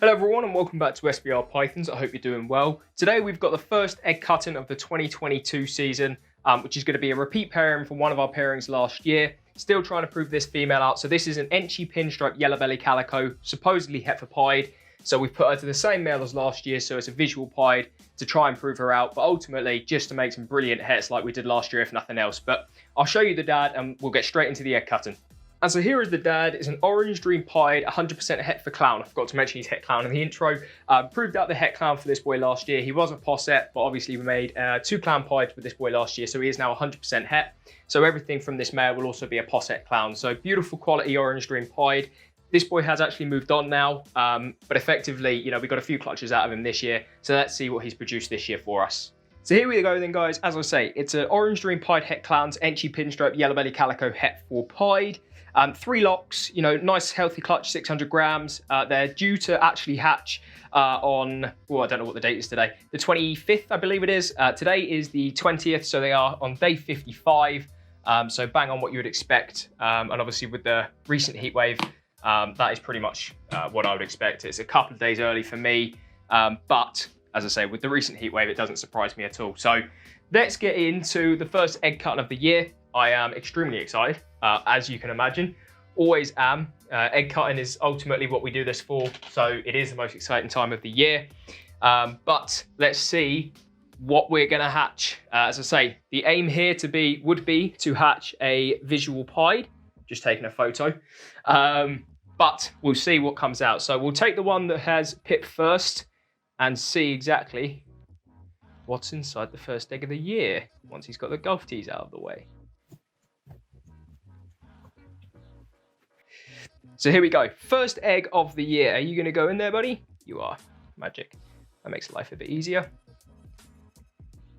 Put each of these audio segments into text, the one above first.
Hello everyone and welcome back to SBR Pythons. I hope you're doing well. Today we've got the first egg cutting of the 2022 season, which is going to be a repeat pairing from one of our pairings last year. Still trying to prove this female out. So this is an Enchi Pinstripe Yellow Belly Calico, supposedly heifer pied. So we've put her to the same male as last year, so it's a visual pied to try and prove her out, but ultimately just to make some brilliant hets like we did last year if nothing else. But I'll show you the dad and we'll get straight into the egg cutting. And so here is the dad. It's an orange dream pied, 100% het for clown. I forgot to mention he's het clown in the intro. Proved out the het clown for this boy last year. He was a posset, but obviously we made 2 clown pieds with this boy last year, so he is now 100% het. So everything from this male will also be a posset clown. So beautiful quality orange dream pied. This boy has actually moved on now, but effectively, you know, we got a few clutches out of him this year. So let's see what he's produced this year for us. So here we go then, guys. As I say, it's an orange dream pied het clowns, Enchi Pinstripe Yellow Belly Calico het for pied. 3 locks, you know, nice healthy clutch, 600 grams. They're due to actually hatch on, oh, I don't know what the date is today. The 25th, I believe it is. Today is the 20th, so they are on day 55. So bang on what you would expect. And obviously with the recent heat wave, that is pretty much what I would expect. It's a couple of days early for me, but as I say, with the recent heat wave, it doesn't surprise me at all. So let's get into the first egg cutting of the year. I am extremely excited, as you can imagine. Always am. Egg cutting is ultimately what we do this for, so it is the most exciting time of the year. But let's see what we're going to hatch. As I say, the aim here would be to hatch a visual pied. Just taking a photo. But we'll see what comes out. So we'll take the one that has pip first and see exactly what's inside the first egg of the year once he's got the golf tees out of the way. So here we go. First egg of the year. Are you going to go in there, buddy? You are. Magic. That makes life a bit easier.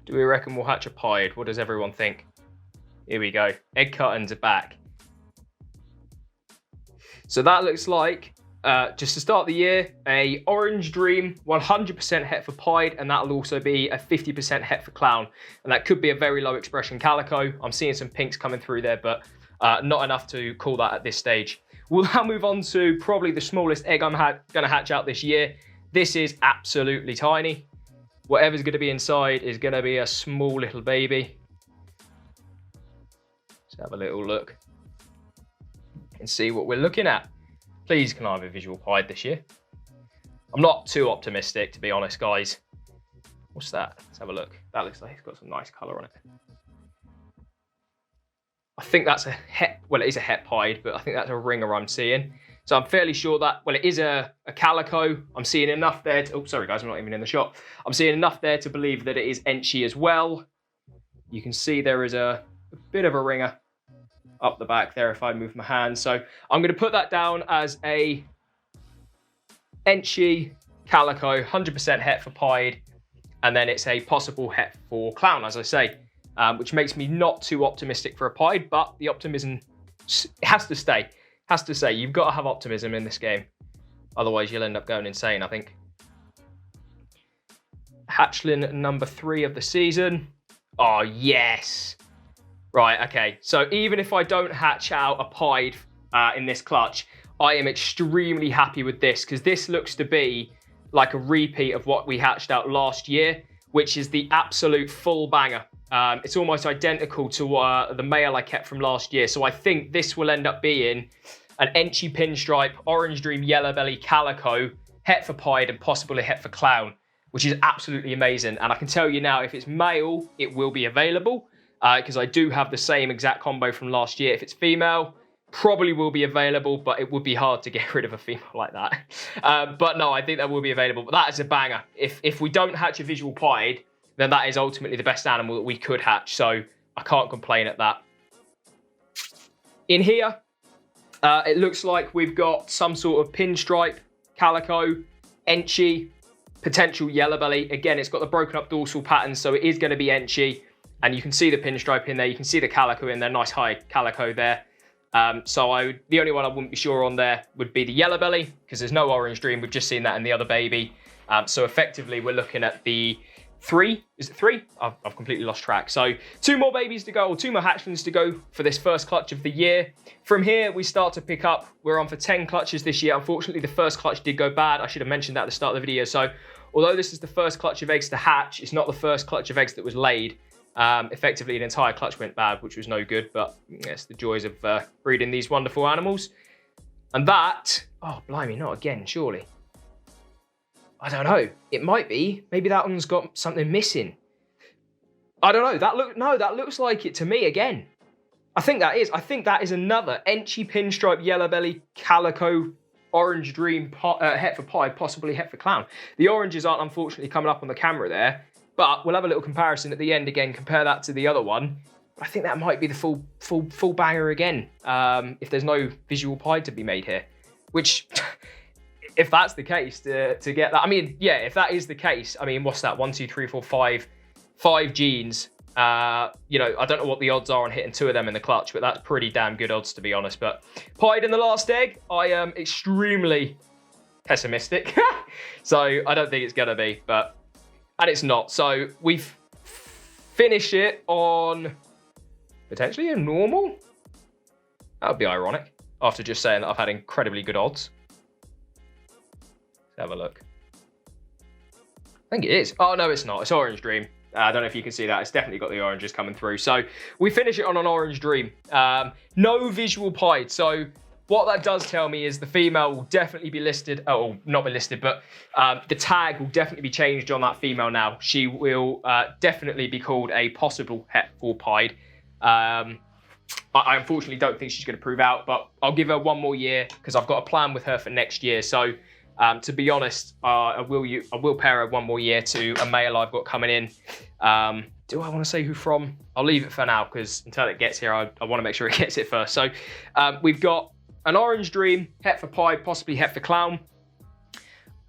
Do we reckon we'll hatch a pied? What does everyone think? Here we go. Egg cuttings are back. So that looks like, just to start the year, a orange dream, 100% het for pied, and that'll also be a 50% het for clown. And that could be a very low expression calico. I'm seeing some pinks coming through there, but not enough to call that at this stage. We'll now move on to probably the smallest egg I'm going to hatch out this year. This is absolutely tiny. Whatever's going to be inside is going to be a small little baby. Let's have a little look and see what we're looking at. Please can I have a visual pied this year? I'm not too optimistic, to be honest, guys. What's that? Let's have a look. That looks like it's got some nice colour on it. I think that's a het, well, it is a het pied, but I think that's a ringer I'm seeing. So I'm fairly sure that, well, it is a calico. I'm seeing enough there to, oh, sorry guys, I'm not even in the shot. I'm seeing enough there to believe that it is Enchi as well. You can see there is a bit of a ringer up the back there if I move my hand. So I'm going to put that down as a Enchi calico, 100% het for pied, and then it's a possible het for clown, as I say. Which makes me not too optimistic for a pied, but the optimism has to stay. Has to say, you've got to have optimism in this game. Otherwise, you'll end up going insane, I think. Hatchling number 3 of the season. Oh, yes. Right, okay. So even if I don't hatch out a pied in this clutch, I am extremely happy with this because this looks to be like a repeat of what we hatched out last year, which is the absolute full banger. It's almost identical to the male I kept from last year. So I think this will end up being an Enchi Pinstripe, Orange Dream Yellow Belly Calico, het for pied and possibly het for clown, which is absolutely amazing. And I can tell you now, if it's male, it will be available because I do have the same exact combo from last year. If it's female, probably will be available, but it would be hard to get rid of a female like that. But no, I think that will be available. But that is a banger. If we don't hatch a visual pied, then that is ultimately the best animal that we could hatch. So I can't complain at that. In here, it looks like we've got some sort of pinstripe, calico, Enchi, potential yellow belly. Again, it's got the broken up dorsal pattern, so it is going to be Enchi. And you can see the pinstripe in there. You can see the calico in there. Nice high calico there. So the only one I wouldn't be sure on there would be the yellow belly because there's no orange dream. We've just seen that in the other baby. So effectively, we're looking at the 3. Is it 3? I've completely lost track. So 2 more babies to go, or 2 more hatchlings to go for this first clutch of the year. From here, we start to pick up. We're on for 10 clutches this year. Unfortunately, the first clutch did go bad. I should have mentioned that at the start of the video. So although this is the first clutch of eggs to hatch, it's not the first clutch of eggs that was laid. Effectively, an entire clutch went bad, which was no good. But yes, the joys of breeding these wonderful animals. And that, oh, blimey, not again, surely. I don't know. It might be. Maybe that one's got something missing. I don't know. That looks like it to me again. I think that is another Enchi, Pinstripe, Yellow Belly, Calico, Orange Dream, Het for Pied, possibly Het for Clown. The oranges aren't unfortunately coming up on the camera there, but we'll have a little comparison at the end again. Compare that to the other one. I think that might be the full banger again. If there's no visual pied to be made here, which. If that's the case, to get that, I mean, yeah, if that is the case, I mean, what's that? 1, 2, 3, 4, 5 genes. You know, I don't know what the odds are on hitting 2 of them in the clutch, but that's pretty damn good odds, to be honest. But pied in the last egg, I am extremely pessimistic. So I don't think it's going to be, and it's not. So we've finished it on potentially a normal. That would be ironic after just saying that I've had incredibly good odds. Have a look. I think it is. Oh, no, it's not. It's Orange Dream. I don't know if you can see that. It's definitely got the oranges coming through. So we finish it on an Orange Dream. No visual pied. So what that does tell me is the female will definitely be listed. Oh, not be listed, but the tag will definitely be changed on that female now. She will definitely be called a possible Het for Pied. I unfortunately don't think she's going to prove out, but I'll give her 1 more year because I've got a plan with her for next year. So to be honest, I will pair her 1 more year to a male I've got coming in. Do I want to say who from? I'll leave it for now because until it gets here, I want to make sure it gets it first. So we've got an Orange Dream, Het for Pied, possibly Het for Clown.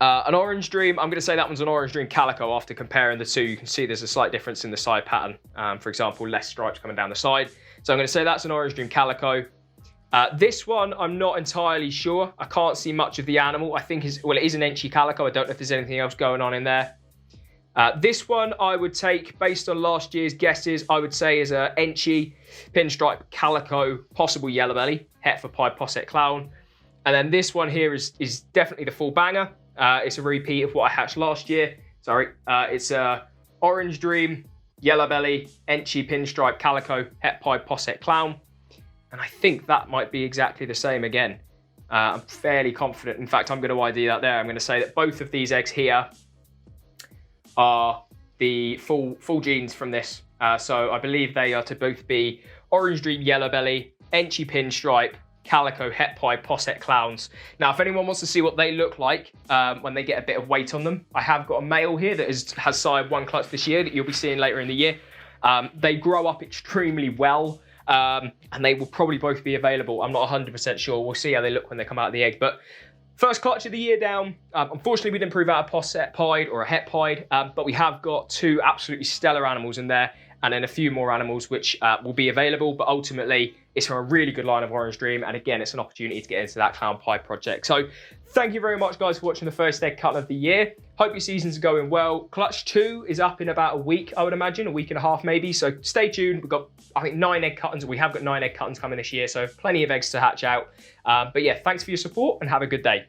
An Orange Dream, I'm going to say that one's an Orange Dream Calico after comparing the 2. You can see there's a slight difference in the side pattern. For example, less stripes coming down the side. So I'm going to say that's an Orange Dream Calico. This one, I'm not entirely sure. I can't see much of the animal. I think it is an Enchi Calico. I don't know if there's anything else going on in there. This one, I would take, based on last year's guesses, I would say is a Enchi, Pinstripe, Calico, possible Yellow Belly, Het for Pied, Posset Clown. And then this one here is definitely the full banger. It's a repeat of what I hatched last year. Sorry. It's a Orange Dream, Yellow Belly, Enchi, Pinstripe, Calico, Het Pied, Posset Clown. And I think that might be exactly the same again. I'm fairly confident. In fact, I'm going to ID that there. I'm going to say that both of these eggs here are the full genes from this. So I believe they are to both be Orange Dream, Yellow Belly, Enchi, Pinstripe, Calico, Het Pied, Posset Clowns. Now, if anyone wants to see what they look like when they get a bit of weight on them, I have got a male here that has sired 1 clutch this year that you'll be seeing later in the year. They grow up extremely well. And they will probably both be available. I'm not 100% sure. We'll see how they look when they come out of the egg. But first clutch of the year down. Unfortunately, we didn't prove out a Posset Pied or a Het Pied, but we have got 2 absolutely stellar animals in there, and then a few more animals which will be available. But ultimately, it's from a really good line of Orange Dream. And again, it's an opportunity to get into that Clown Pie project. So thank you very much, guys, for watching the first egg cut of the year. Hope your seasons are going well. Clutch 2 is up in about a week, I would imagine, a week and a half maybe. So stay tuned. We've got, I think, 9 egg cuttings. We have got 9 egg cuttings coming this year, so plenty of eggs to hatch out. But yeah, thanks for your support and have a good day.